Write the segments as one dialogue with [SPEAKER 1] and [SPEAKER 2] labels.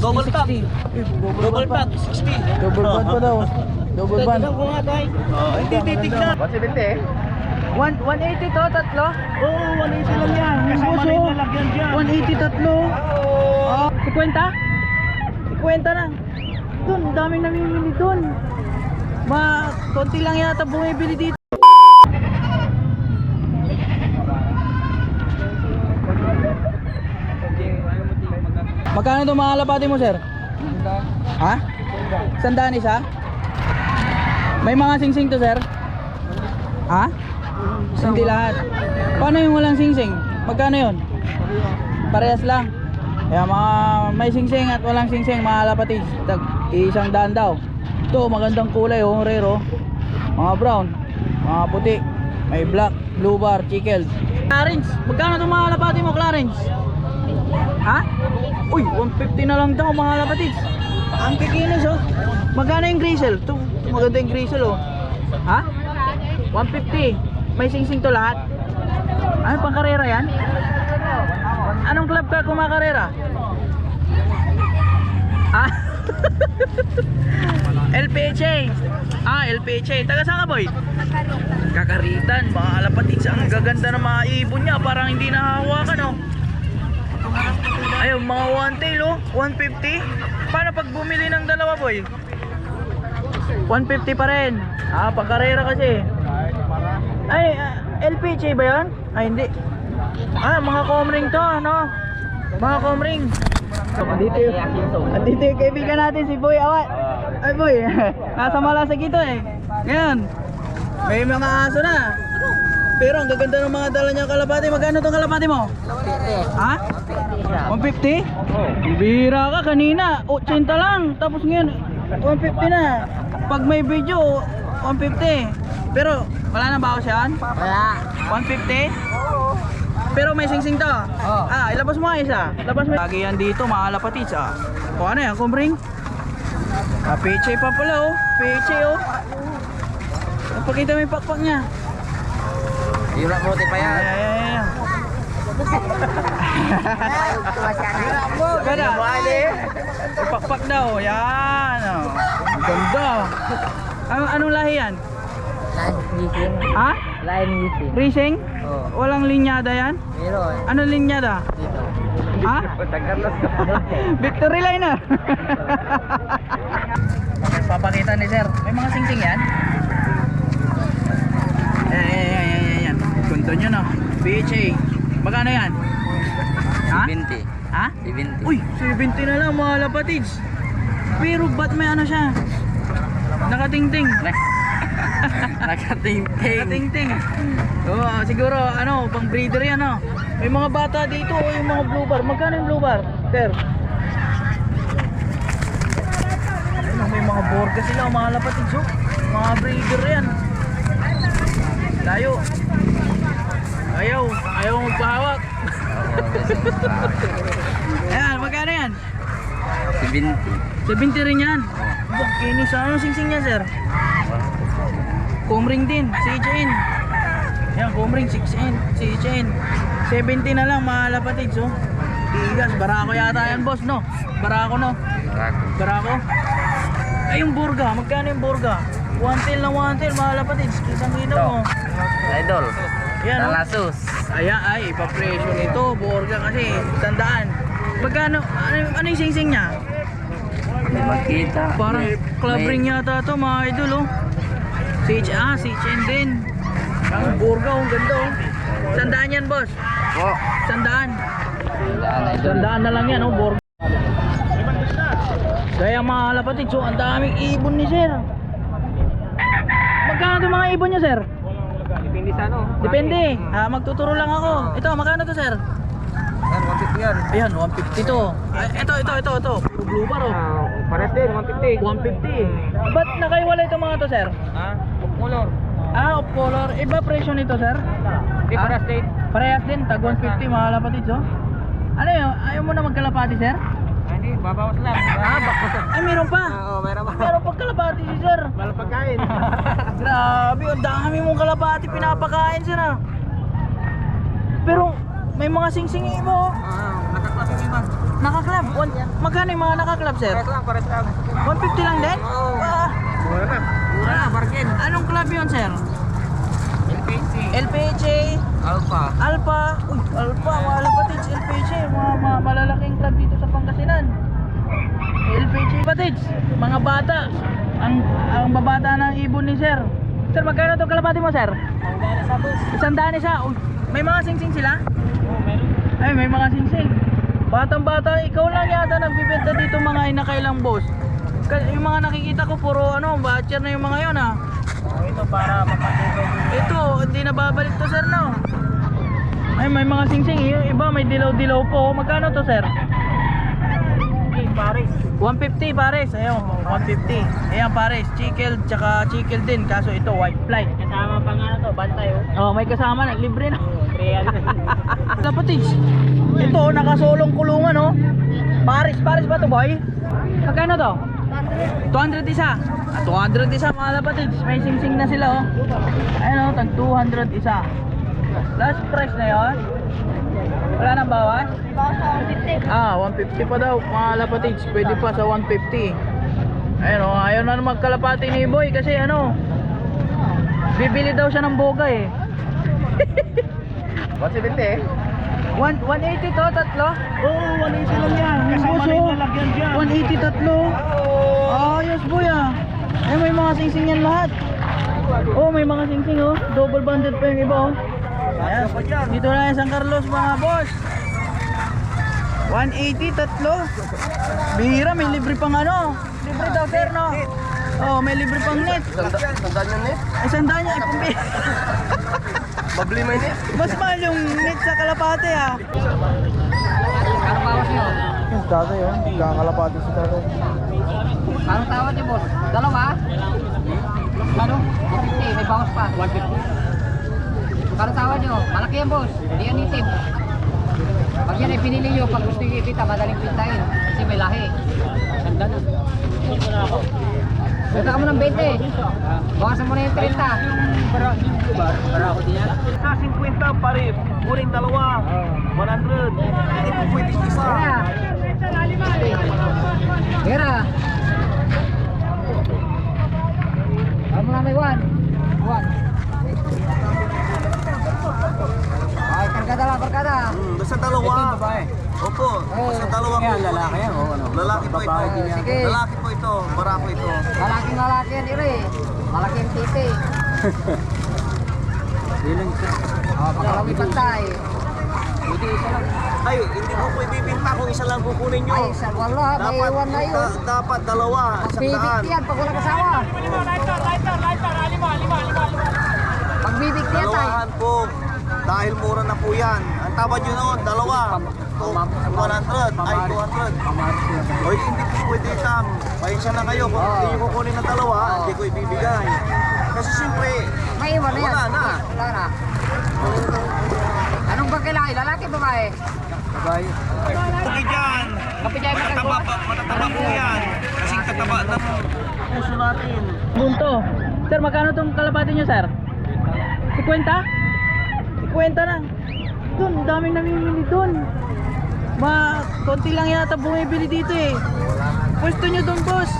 [SPEAKER 1] Double pack.
[SPEAKER 2] 60.
[SPEAKER 1] Double pack, 60.
[SPEAKER 2] Double band pa daw. Double band.
[SPEAKER 1] Tignan ko nga tayo. Hindi titignan.
[SPEAKER 3] 170 eh.
[SPEAKER 2] 180 to, tatlo?
[SPEAKER 1] Oo, 180 lang yan. Kasama na yung lalagyan dyan.
[SPEAKER 2] 180 tatlo. Oh, 50? 50 na. Doon, daming namimili doon. Konti lang yata bumibili dito. Magkano itong mga kalapati mo, sir? Ha? 100 isa? May mga singsing to, sir? Ha? Hindi lahat. Paano yung walang singsing? Magkano yun? Parehas lang. Kaya mga may singsing at walang singsing, mga kalapati, isang daan daw. Ito, magandang kulay, oh, rare, oh. Mga brown, mga puti, may black, blue bar, chickles. Clarence, magkano itong mga kalapati mo, Clarence? Ha? Uy, 150 na lang daw, mga kalapati. Ang kikinis, oh. Magkano yung grizzle? Ito, maganda yung grizzle, oh. Ha? 150. May singsing to lahat. Ano, pang karera yan? Anong club ka kumakarera? Ah? LPHA. LPHA. Taga saan ka, boy? Kakaritan. Mga kalapatid, ang gaganda ng mga ibon niya. Parang hindi nahahawakan, oh. Ayun, mga one tail, oh. 150. Paano pag bumili ng dalawa, boy? 150 pa rin. Pangkarera kasi. Ay, LPHA ba yan? Ay, hindi. Mga comring to, ano? Mga comring. Andito yung kaibigan natin, si Boy Awat. Ay, Boy, nasa Malasag ito eh. Ngayon, may mga aso na. Pero ang gaganda ng mga dala niya kalapati. Magkano tong kalapati mo? 150. Ha? 150? Bira ka kanina, 80 lang. Tapos ngayon, 150 na. Pag may video, 150. Pero, wala na bawas yan?
[SPEAKER 3] Wala.
[SPEAKER 2] 150? Pero may singsing to. Ilabas mo nga isa. Labas mo. Lagi yan dito, mga kalapatids, O ano yan, kumbring? Peche pa pala, oh. Peche, oh. Pakita mo yung pakpak niya.
[SPEAKER 3] Hirap mo pa yan.
[SPEAKER 2] Ayan. Ganda. Pakpak daw. Yan. Ganda. Anong lahi yan?
[SPEAKER 3] Line missing.
[SPEAKER 2] Ha?
[SPEAKER 3] Line missing.
[SPEAKER 2] Racing?
[SPEAKER 3] Oo.
[SPEAKER 2] Walang linyada yan?
[SPEAKER 3] Meron.
[SPEAKER 2] Anong linyada?
[SPEAKER 3] Dito.
[SPEAKER 2] Ha? Victory liner. Papakita ni sir. May mga singsing yan? Yan. Kunto nyo, no? PHA. Magkano yan? Ha?
[SPEAKER 3] 70.
[SPEAKER 2] Ha?
[SPEAKER 3] 70.
[SPEAKER 2] Uy, 70 na lang, mga lapatids. Pero ba't may ano siya? Nakatingting. Nakatingting. Siguro ano, pang breeder yan, no? May mga bata dito, yung mga blue bar. Magkano yung blue bar, sir? May mga borga sila, mga lapatids, oh. Mga breeder yan. Layo. Ayaw magpahawak. Ayan, magkano yan?
[SPEAKER 3] 70.
[SPEAKER 2] 70 rin yan. Bak, kinis. Ano singsing niya, sir? Comring din, CHN. Yan, comring, 6N, CHN. 70 na lang, mga lapatids, oh. Tigas, barako yata yan, boss, no? Barako, no? Barako. Ay, yung burga, magkano yung burga? One tail na one tail, mga lapatids. Kitang-kita mo.
[SPEAKER 3] Idol.
[SPEAKER 2] Yan, oh.
[SPEAKER 3] Talasus.
[SPEAKER 2] Ayan, ay, ipapresyo nito, burga kasi, 100. Magkano, ano yung singsing niya?
[SPEAKER 3] Hindi makita.
[SPEAKER 2] Parang club ring yata to, mga idol, oh. CHN din. Ang burga, ang ganda, oh. 100 yan, boss.
[SPEAKER 3] Po.
[SPEAKER 2] 100.
[SPEAKER 3] Idol.
[SPEAKER 2] 100 na lang yan, oh, burga. Kaya mga lapatid, so ang daming ibon ni sir. Magkano itong mga ibon nyo, sir?
[SPEAKER 1] Depende sa ano.
[SPEAKER 2] Depende. Magtuturo lang ako. Ito, magkano to, sir?
[SPEAKER 1] Yan, 150 yan.
[SPEAKER 2] Ayan, 150 to. Ito. Puro blue bar, oh.
[SPEAKER 1] Pares din, 150.
[SPEAKER 2] 150. Ba't nakaiwalay itong mga to, sir?
[SPEAKER 1] Color.
[SPEAKER 2] Off color. Iba presyo nito, sir?
[SPEAKER 1] Di pares din.
[SPEAKER 2] Parehas din, tag 150, mga lapatid, oh. Ano yun? Ayaw mo na magkalapati, sir?
[SPEAKER 1] Hindi, babawas lang.
[SPEAKER 2] Ay, meron pa.
[SPEAKER 1] Oo, meron pa.
[SPEAKER 2] Meron pang kalapati si sir.
[SPEAKER 1] Walang pagkain.
[SPEAKER 2] Grabe, ang dami mong kalapati pinapakain, sir, ah. Pero may mga singsing mo.
[SPEAKER 1] Nakaklase iba.
[SPEAKER 2] Naka-club. Magkano yung mga naka-club, sir?
[SPEAKER 1] Pares lang.
[SPEAKER 2] 150 lang din?
[SPEAKER 1] Oo.
[SPEAKER 2] Ah,
[SPEAKER 1] Mura na. Mura na, bargain.
[SPEAKER 2] anong club yun, sir?
[SPEAKER 1] LPC.
[SPEAKER 2] LPHA,
[SPEAKER 1] Alpha.
[SPEAKER 2] Alpha. Uy, Alpha, mga lapatids. LPHA, mga malalaking club dito sa Pangasinan. LPHA lapatids, mga bata. Ang babata ng ibon ni sir. Sir, magkano itong kalapati mo, sir?
[SPEAKER 1] Sa bus.
[SPEAKER 2] 100 isa. Uy, may mga singsing sila?
[SPEAKER 1] Oo, meron.
[SPEAKER 2] Ay, may mga singsing. Batang-bata, ikaw lang yata nagbibenta dito mga inakailang boss. Yung mga nakikita ko puro batcher na yung mga yon ah.
[SPEAKER 1] Ito para mapatuloy.
[SPEAKER 2] Ito, hindi na babalik to sir no. Ay, may mga singsing. Yung iba may dilaw-dilaw po. Magkano to sir?
[SPEAKER 1] Okay, Paris.
[SPEAKER 2] 150 pares. Ayun, 150. Ayan pares, chicken tsaka chicken din. Kaso ito white fly.
[SPEAKER 1] Kasama pa nga na to, bantay oh.
[SPEAKER 2] Oh, may kasama na, libre na.
[SPEAKER 1] Real.
[SPEAKER 2] Lapatids. Ito, nakasolong kulungan oh. Pares ba to boy? Magkano to? 200 isa. 200 isa mga lapatids. May singsing na sila oh. Ayun oh, tag 200 isa. Last price na yun. Wala nang bawas? Ah, 150 pa daw mga lapatids. Pwede pa sa 150. Ayun oh, ayaw na magkalapati ni boy kasi bibili daw siya ng boga eh.
[SPEAKER 1] 170 eh.
[SPEAKER 2] 180 to, tatlo?
[SPEAKER 1] Oo, 180 lang yan. Kasama na yung lalagyan dyan.
[SPEAKER 2] 180 tatlo. Ayos boy ah. Ay, may mga singsing yan lahat. Oh, may mga singsing oh. Double banded pa yung iba oh. Ayan. Dito na yung San Carlos mga boss. 180 tatlo. Bihira, may libre pang libre daw sir no. Oh, may libre pang net.
[SPEAKER 1] Sandaan yung net.
[SPEAKER 2] Ay, sandaan niya, ipambi.
[SPEAKER 1] Babli may net.
[SPEAKER 2] Mas mahal yung net sa Kalapate ah.
[SPEAKER 1] Ano bawas nyo?
[SPEAKER 2] Yung tatay oh, kakalapate si tatay.
[SPEAKER 1] Anong tawad niyo, boss? Dalawa? Ano? 150, may bawas pa. 150. Anong tawad niyo? Malaki yan, boss. Hindi yan itim. Pag yan ay pinili niyo, pag gusto niyo ipita, madaling pintahin. Kasi may lahi. Ganda na. Gusto na ako. Punta ka mo ng 20. Bawasan mo na yung 30. Para ako din yan.
[SPEAKER 4] Sa 50 pare, kuring dalawa, 100. Hindi po pwede isa.
[SPEAKER 1] Tira. Kamu na may 1. 1. Ay, kargada.
[SPEAKER 4] Basta dalawa. Opo, basta dalawa po.
[SPEAKER 1] Lalaki yan, o ano?
[SPEAKER 4] Lalaki po ito.
[SPEAKER 1] Sige.
[SPEAKER 4] Lalaki po ito, barako ito.
[SPEAKER 1] Lalaki yan, ire. Malaki yung titi. Ilang siya? Pagkalawin pantay. Hindi isa lang.
[SPEAKER 4] Ay, hindi po po ibibinta kung isa lang kukunin nyo.
[SPEAKER 1] Ay, wala. May iwan na yun.
[SPEAKER 4] Dapat dalawa, isang
[SPEAKER 1] Pagbibig
[SPEAKER 4] daan.
[SPEAKER 1] yan pag wala kasawa. Pagbibig yan tayo.
[SPEAKER 4] Dalawahan po. Dahil mura na po yan. Ang tawad nyo noon, dalawa. 100, ay 200. O hindi po pwede tam. Pasensya na kayo. Kung hindi nyo kukunin ng dalawa, hindi ko ibibigay. Kasi siyempre,
[SPEAKER 1] May iwan na yan.
[SPEAKER 4] Wala na.
[SPEAKER 1] Wala na. Anong ba kailangan? Lalaki, babae? Babae.
[SPEAKER 4] okay dyan.
[SPEAKER 1] Kapitay
[SPEAKER 4] Matataba po yan. Kasing tataba ng puso natin.
[SPEAKER 2] Bunto. Sir, magkano tong kalapati nyo, sir? 50? 50 lang. Doon, daming namimili doon. Konti lang yata bumibili dito eh. Pwesto nyo doon, boss.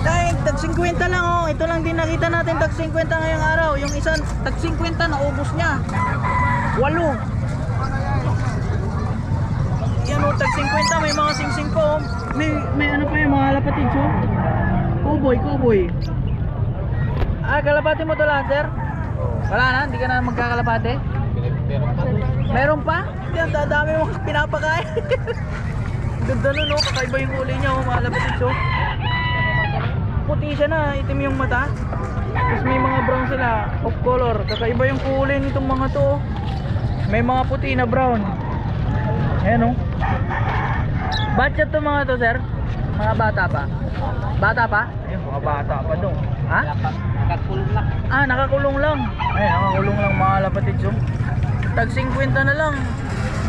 [SPEAKER 2] Dahil tag 50 lang oh. Ito lang din nakita natin tag 50 ngayong araw. Yung isang tag 50 naubos niya. 8. Yan oh, tag 50 may mga singsing po. Oh. May ano pa yung mga lapatids oh. Kuboy. Ah, kalapati mo to lang, sir? Wala na, hindi ka na magkakalapate? Meron pa? Yan, dadami mo pinapakain. Ganda nun, no? Kakaiba yung kulay niya, oh, mga lapatids, oh. Puti siya na, itim yung mata. Tapos may mga brown sila, off color. Kakaiba yung kulay nitong mga to, oh. May mga puti na brown. Ayan, oh. Batchat to mga to, sir? Mga bata pa? Bata pa? Ayun, mga bata pa dong. Ha?
[SPEAKER 1] Nakakulong lang.
[SPEAKER 2] Ah, nakakulong lang. Ay, nakakulong lang mga lapatids, oh. Tag 50 na lang.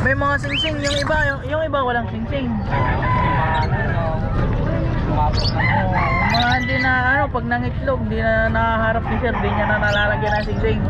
[SPEAKER 2] May mga singsing, yung iba walang singsing. Mga hindi na pag nangitlog, hindi na nakaharap ni sir, hindi niya na nalalagyan ng singsing.